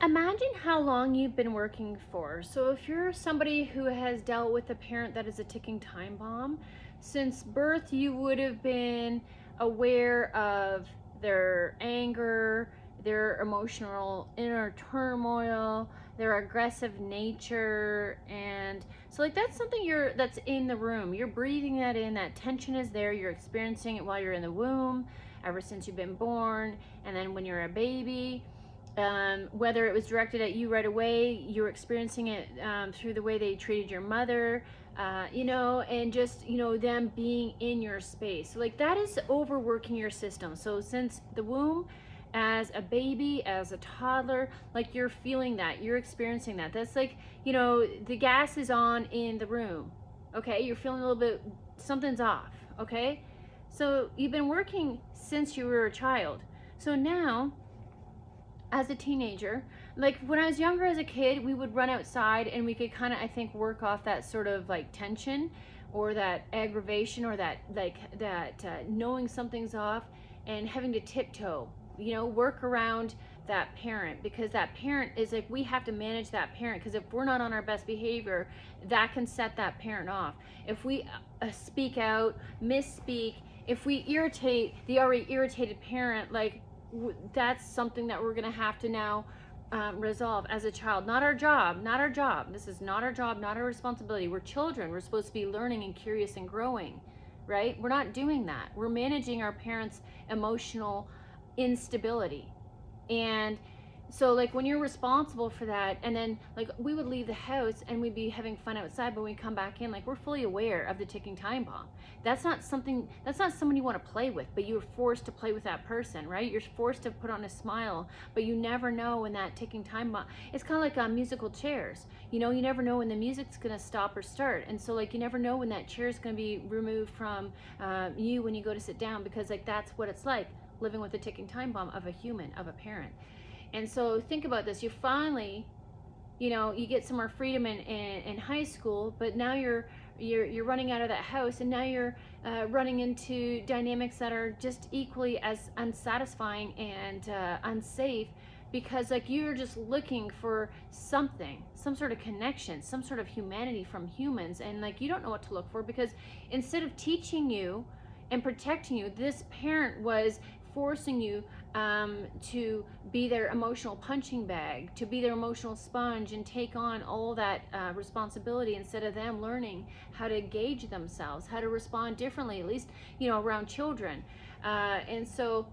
Imagine how long you've been working for. So if you're somebody who has dealt with a parent that is a ticking time bomb, since birth you would have been aware of their anger, their emotional inner turmoil, their aggressive nature, and so like that's something that's in the room. You're breathing that in, that tension is there, you're experiencing it while you're in the womb, ever since you've been born, and then when you're a baby. Whether it was directed at you right away, you're experiencing it through the way they treated your mother, and just, them being in your space. So, like, that is overworking your system. So, since the womb, as a baby, as a toddler, like, you're feeling that, you're experiencing that. That's like, the gas is on in the room, okay? You're feeling a little bit, something's off, okay? So, you've been working since you were a child. So, now, as a teenager, like when I was younger as a kid, we would run outside and we could kind of, I think, work off that sort of like tension or that aggravation or that knowing something's off and having to tiptoe, work around that parent, because that parent is like, we have to manage that parent, because if we're not on our best behavior, that can set that parent off. If we speak out, misspeak, if we irritate the already irritated parent, like, that's something that we're going to have to now resolve as a child. Not our job, not our job. This is not our job, not our responsibility. We're children. We're supposed to be learning and curious and growing, right? We're not doing that. We're managing our parents' emotional instability. And so, like, when you're responsible for that, and then, like, we would leave the house and we'd be having fun outside, but when we come back in, like, we're fully aware of the ticking time bomb. That's not someone you want to play with, but you're forced to play with that person, right? You're forced to put on a smile, but you never know when that ticking time bomb, it's kind of like on musical chairs. You never know when the music's going to stop or start. And so, like, you never know when that chair is going to be removed from you when you go to sit down, because, like, that's what it's like living with the ticking time bomb of a human, of a parent. And so think about this. You finally, you get some more freedom in high school, but now you're running out of that house, and now you're running into dynamics that are just equally as unsatisfying and unsafe, because, like, you're just looking for something, some sort of connection, some sort of humanity from humans, and, like, you don't know what to look for, because instead of teaching you and protecting you, this parent was forcing you to be their emotional punching bag, to be their emotional sponge and take on all that responsibility, instead of them learning how to gauge themselves, how to respond differently, at least, around children. And so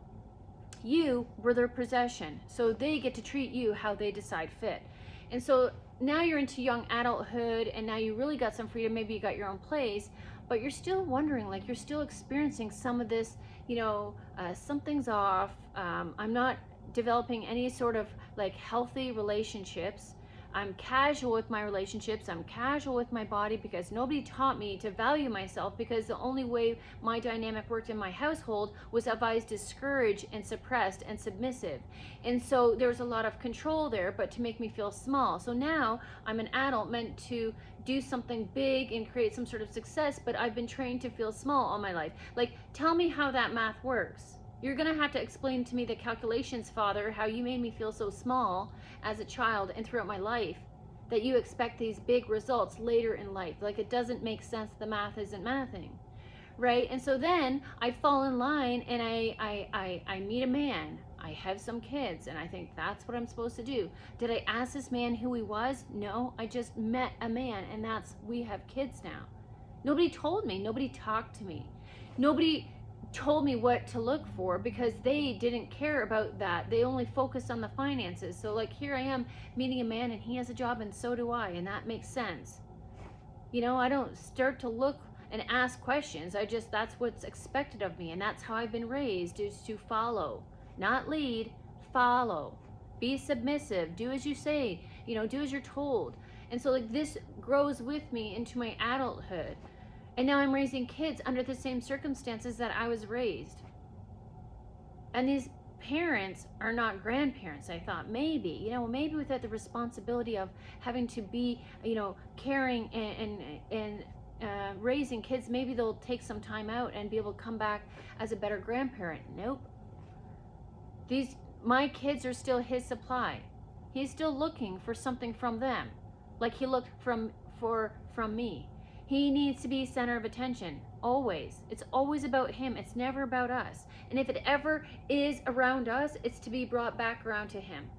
you were their possession, so they get to treat you how they decide fit. And so now you're into young adulthood, and now you really got some freedom, maybe you got your own place, but you're still wondering, like, you're still experiencing some of this, something's off. I'm not developing any sort of, like, healthy relationships. I'm casual with my relationships. I'm casual with my body, because nobody taught me to value myself, because the only way my dynamic worked in my household was if I was discouraged and suppressed and submissive. And so there's a lot of control there, but to make me feel small. So now I'm an adult meant to do something big and create some sort of success, but I've been trained to feel small all my life. Like, tell me how that math works. You're gonna have to explain to me the calculations, Father, how you made me feel so small as a child and throughout my life, that you expect these big results later in life. Like, it doesn't make sense. The math isn't mathing, right? And so then I fall in line, and I meet a man. I have some kids, and I think that's what I'm supposed to do. Did I ask this man who he was? No, I just met a man, and we have kids now. Nobody told me. Nobody talked to me. Nobody told me what to look for, because they didn't care about that. They only focused on the finances. So, like, here I am meeting a man, and he has a job, and so do I, and that makes sense. I don't start to look and ask questions. That's what's expected of me, and that's how I've been raised, is to follow, not lead, follow. Be submissive, do as you say, do as you're told. And so, like, this grows with me into my adulthood. And now I'm raising kids under the same circumstances that I was raised. And these parents are not grandparents. I thought maybe without the responsibility of having to be, caring and raising kids, maybe they'll take some time out and be able to come back as a better grandparent. Nope. My kids are still his supply. He's still looking for something from them, like he looked from me. He needs to be center of attention, always. It's always about him. It's never about us. And if it ever is around us, it's to be brought back around to him.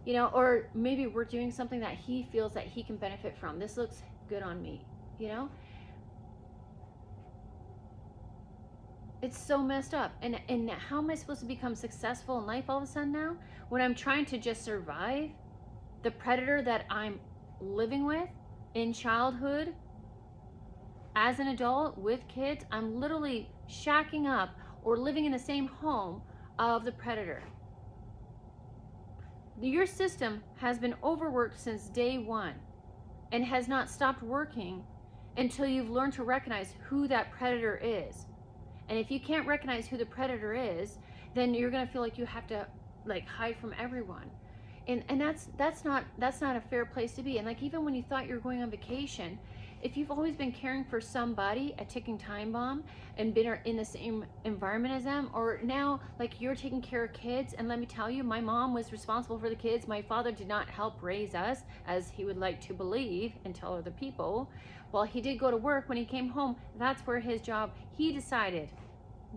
You know, or maybe we're doing something that he feels that he can benefit from. This looks good on me, you know? It's so messed up. And how am I supposed to become successful in life all of a sudden now? When I'm trying to just survive the predator that I'm living with in childhood, as an adult with kids, I'm literally shacking up or living in the same home of the predator. Your system has been overworked since day one and has not stopped working until you've learned to recognize who that predator is. And if you can't recognize who the predator is, then you're going to feel like you have to like hide from everyone. And that's not a fair place to be. And like, even when you thought you were going on vacation, if you've always been caring for somebody, a ticking time bomb, and been in the same environment as them, or now like you're taking care of kids, and let me tell you, my mom was responsible for the kids. My father did not help raise us as he would like to believe and tell other people. While he did go to work, when he came home, that's where his job, he decided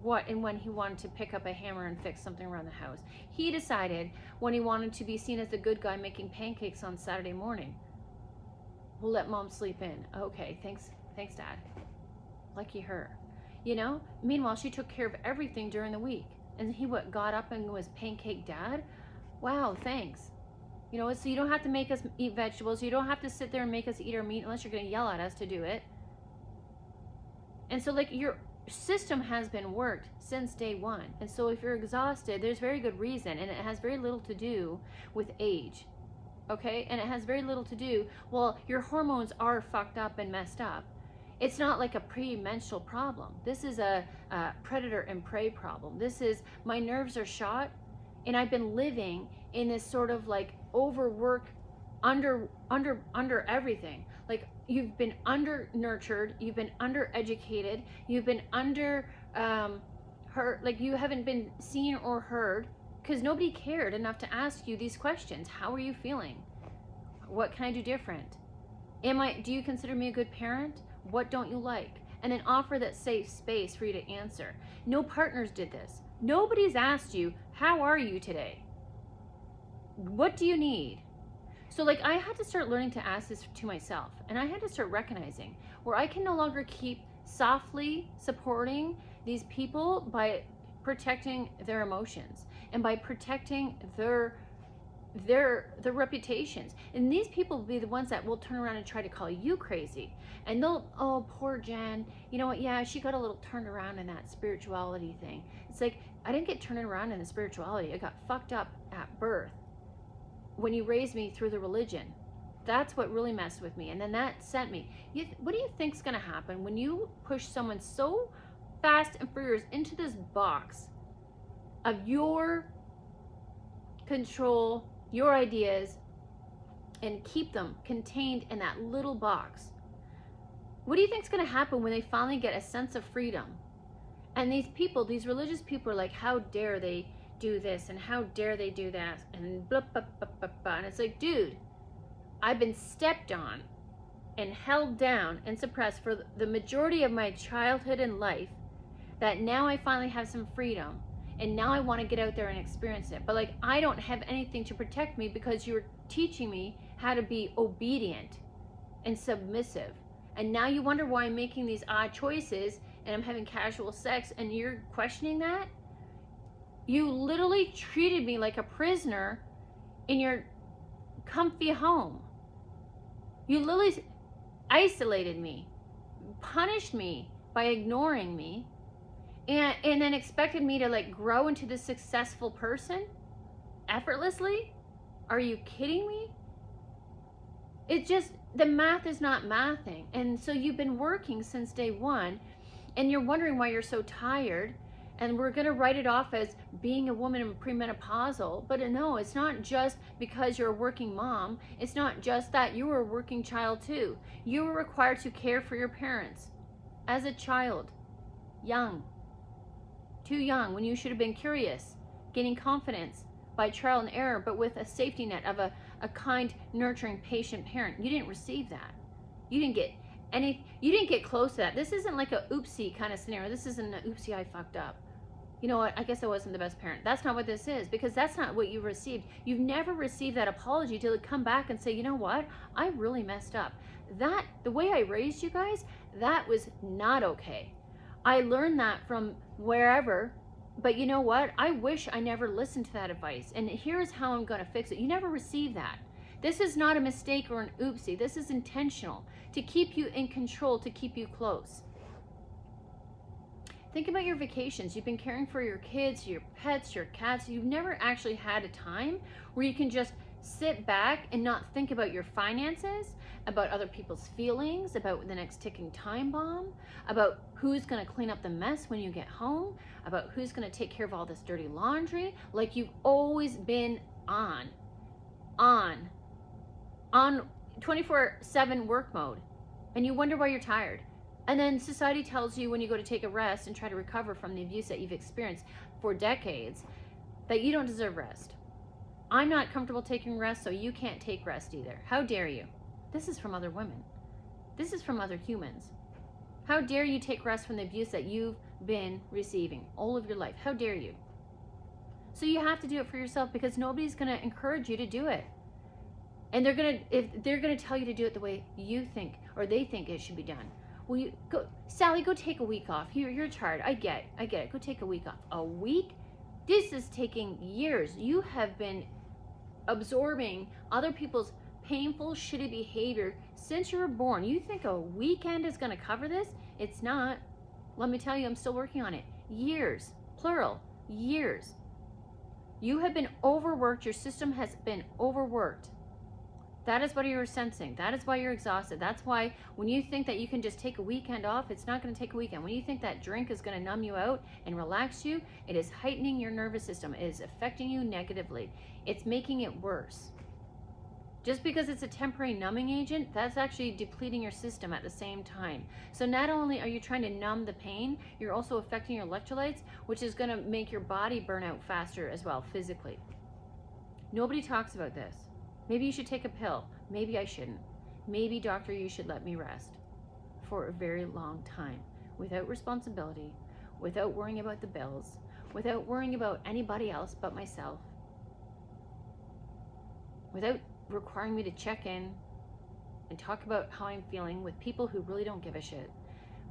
what and when he wanted to pick up a hammer and fix something around the house. He decided when he wanted to be seen as the good guy making pancakes on Saturday morning. We'll let mom sleep in. Okay, thanks dad. Lucky her. You know? Meanwhile, she took care of everything during the week. And he got up and was pancake dad? Wow, thanks. You know, so you don't have to make us eat vegetables. You don't have to sit there and make us eat our meat unless you're going to yell at us to do it. And so like your system has been worked since day one. And so if you're exhausted, there's very good reason, and it has very little to do with age. Okay? And it has very little to do, well, your hormones are fucked up and messed up. It's not like a premenstrual problem. This is a predator and prey problem. This is, my nerves are shot, and I've been living in this sort of like overwork, under everything. Like, you've been under nurtured, you've been under educated, you've been under heard, like you haven't been seen or heard, because nobody cared enough to ask you these questions. How are you feeling? What can I do different? Do you consider me a good parent? What don't you like? And then offer that safe space for you to answer. No partners did this. Nobody's asked you, how are you today? What do you need? So like, I had to start learning to ask this to myself, and I had to start recognizing where I can no longer keep softly supporting these people by protecting their emotions and by protecting their reputations. And these people will be the ones that will turn around and try to call you crazy. And they'll, oh, poor Jen, you know what, yeah, she got a little turned around in that spirituality thing. It's like, I didn't get turned around in the spirituality. I got fucked up at birth when you raised me through the religion. That's what really messed with me. And then that sent me. What do you think's gonna happen when you push someone so fast and furious into this box of your control, your ideas, and keep them contained in that little box? What do you think's gonna happen when they finally get a sense of freedom? And these people, these religious people, are like, how dare they do this, and how dare they do that, and blah, blah, blah, blah, blah. And it's like, dude, I've been stepped on and held down and suppressed for the majority of my childhood and life, that now I finally have some freedom, and now I want to get out there and experience it. But like, I don't have anything to protect me because you're teaching me how to be obedient and submissive. And now you wonder why I'm making these odd choices and I'm having casual sex, and you're questioning that? You literally treated me like a prisoner in your comfy home. You literally isolated me, punished me by ignoring me, and then expected me to like grow into this successful person effortlessly? Are you kidding me? It just, the math is not mathing. And so you've been working since day one, and you're wondering why you're so tired. And we're going to write it off as being a woman in premenopausal. But no, it's not just because you're a working mom. It's not just that. You were a working child too. You were required to care for your parents as a child. Young. Too young, when you should have been curious, gaining confidence, by trial and error, but with a safety net of a kind, nurturing, patient parent. You didn't receive that. You didn't get close to that. This isn't like a oopsie kind of scenario. This isn't an oopsie, I fucked up. You know what, I guess I wasn't the best parent. That's not what this is, because that's not what you received. You've never received that apology to come back and say, you know what, I really messed up. That, the way I raised you guys, that was not okay. I learned that from wherever, but you know what, I wish I never listened to that advice, and here's how I'm going to fix it. You never received that. This is not a mistake or an oopsie. This is intentional, to keep you in control, to keep you close. Think about your vacations. You've been caring for your kids, your pets, your cats. You've never actually had a time where you can just sit back and not think about your finances, about other people's feelings, about the next ticking time bomb, about who's going to clean up the mess when you get home, about who's going to take care of all this dirty laundry. Like, you've always been on 24/7 work mode, and you wonder why you're tired. And then society tells you when you go to take a rest and try to recover from the abuse that you've experienced for decades, that you don't deserve rest. I'm not comfortable taking rest, so you can't take rest either. How dare you? This is from other women. This is from other humans. How dare you take rest from the abuse that you've been receiving all of your life? How dare you? So you have to do it for yourself, because nobody's going to encourage you to do it. And if they're going to tell you to do it the way you think, or they think it should be done. Well, you go, Sally, go take a week off. You're tired. I get it. Go take a week off. A week? This is taking years. You have been absorbing other people's painful, shitty behavior since you were born. You think a weekend is going to cover this? It's not. Let me tell you, I'm still working on it. Years, plural, years. You have been overworked. Your system has been overworked. That is what you're sensing. That is why you're exhausted. That's why when you think that you can just take a weekend off, it's not going to take a weekend. When you think that drink is going to numb you out and relax you, it is heightening your nervous system. It is affecting you negatively. It's making it worse. Just because it's a temporary numbing agent, that's actually depleting your system at the same time. So not only are you trying to numb the pain, you're also affecting your electrolytes, which is going to make your body burn out faster as well, physically. Nobody talks about this. Maybe you should take a pill. Maybe I shouldn't. Maybe, doctor, you should let me rest for a very long time without responsibility, without worrying about the bills, without worrying about anybody else but myself, without requiring me to check in and talk about how I'm feeling with people who really don't give a shit.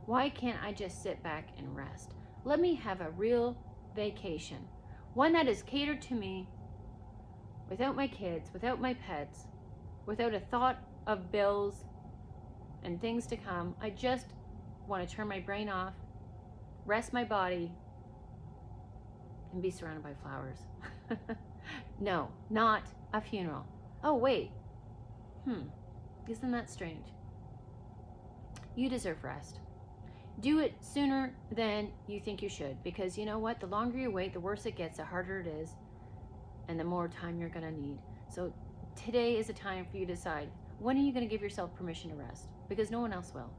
Why can't I just sit back and rest? Let me have a real vacation, one that is catered to me, without my kids, without my pets, without a thought of bills and things to come. I just want to turn my brain off, rest my body, and be surrounded by flowers. No, not a funeral. Oh, wait. Isn't that strange? You deserve rest. Do it sooner than you think you should, because you know what? The longer you wait, the worse it gets, the harder it is, and the more time you're going to need. So today is a time for you to decide, when are you going to give yourself permission to rest? Because no one else will.